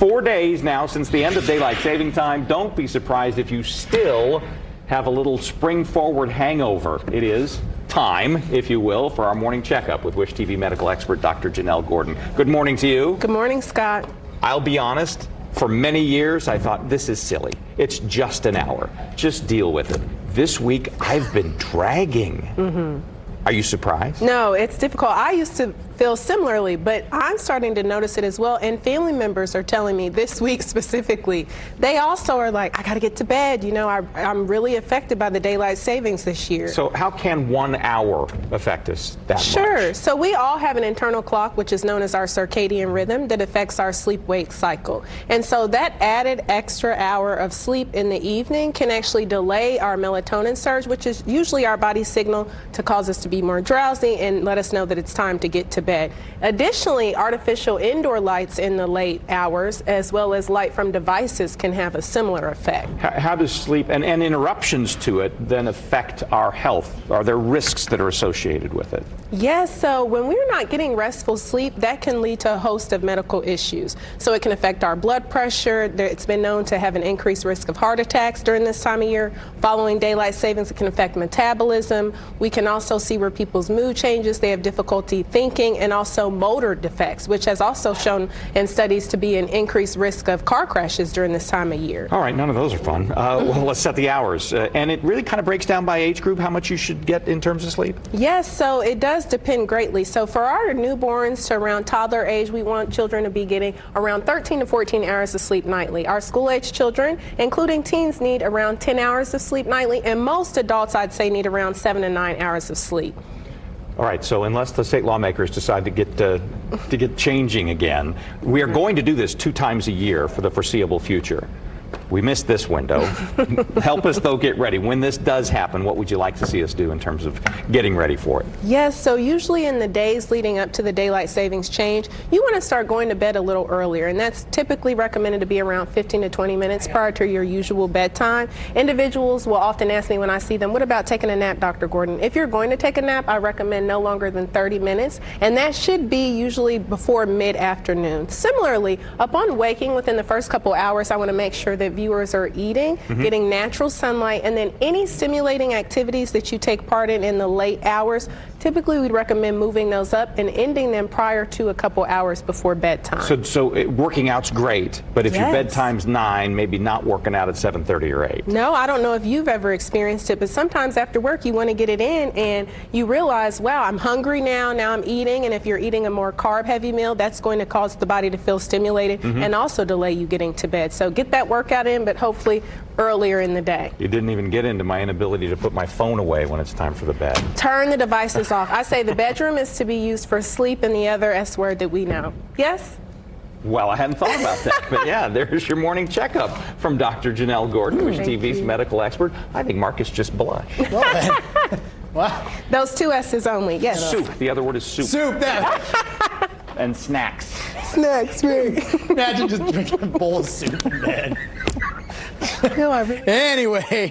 4 days now since the end of daylight saving time. Don't be surprised if you still have a little spring forward hangover. It is time, if you will, for our morning checkup with Wish TV medical expert Dr. Janelle Gordon. Good morning to you. Good morning, Scott. I'll be honest, for many years I thought this is silly. It's just an hour. Just deal with it. This week I've been dragging. Are you surprised? No, it's difficult. I used to feel similarly, but I'm starting to notice it as well. And family members are telling me this week specifically, they also are like, I got to get to bed. You know, I'm really affected by the daylight savings this year. So how can 1 hour affect us that much? Sure. So we all have an internal clock, which is known as our circadian rhythm, that affects our sleep-wake cycle. And so that added extra hour of sleep in the evening can actually delay our melatonin surge, which is usually our body's signal to cause us to be more drowsy and let us know that it's time to get to bed. Additionally, artificial indoor lights in the late hours, as well as light from devices, can have a similar effect. How does sleep and interruptions to it then affect our health? Are there risks that are associated with it? Yes, so when we're not getting restful sleep, that can lead to a host of medical issues. So it can affect our blood pressure. It's been known to have an increased risk of heart attacks during this time of year. Following daylight savings, it can affect metabolism. We can also see where people's mood changes. They have difficulty thinking, and also motor defects, which has also shown in studies to be an increased risk of car crashes during this time of year. All right, none of those are fun. Well, let's set the hours. And it really kind of breaks down by age group how much you should get in terms of sleep? Yes, so it does depend greatly. So for our newborns to around toddler age, we want children to be getting around 13 to 14 hours of sleep nightly. Our school-age children, including teens, need around 10 hours of sleep nightly, and most adults, I'd say, need around 7 to 9 hours of sleep. All right, so unless the state lawmakers decide to get changing again, we are going to do this 2 times a year for the foreseeable future. We missed this window. Help us, though, get ready. When this does happen, what would you like to see us do in terms of getting ready for it? Yes, so usually in the days leading up to the daylight savings change, you want to start going to bed a little earlier, and that's typically recommended to be around 15 to 20 minutes prior to your usual bedtime. Individuals will often ask me when I see them, what about taking a nap, Dr. Gordon? If you're going to take a nap, I recommend no longer than 30 minutes, and that should be usually before mid-afternoon. Similarly, upon waking within the first couple hours, I want to make sure that viewers are eating, getting natural sunlight, and then any stimulating activities that you take part in the late hours, typically we'd recommend moving those up and ending them prior to a couple hours before bedtime. So working out's great, but if your bedtime's 9, maybe not working out at 7:30 or 8. No, I don't know if you've ever experienced it, but sometimes after work you want to get it in and you realize, wow, I'm hungry now I'm eating, and if you're eating a more carb-heavy meal, that's going to cause the body to feel stimulated and also delay you getting to bed. So get that workout in, but hopefully earlier in the day. You didn't even get into my inability to put my phone away when it's time for the bed. Turn the devices off. I say the bedroom is to be used for sleep, and the other S word that we know. Yes? Well, I hadn't thought about that, but yeah, there's your morning checkup from Dr. Janelle Gordon, Wish TV's medical expert. I think Marcus just blushed. Wow. Those 2 S's only, yes. Soup. The other word is soup. Soup, that. And snacks. Snacks, right. Imagine just drinking a bowl of soup in bed. Anyway.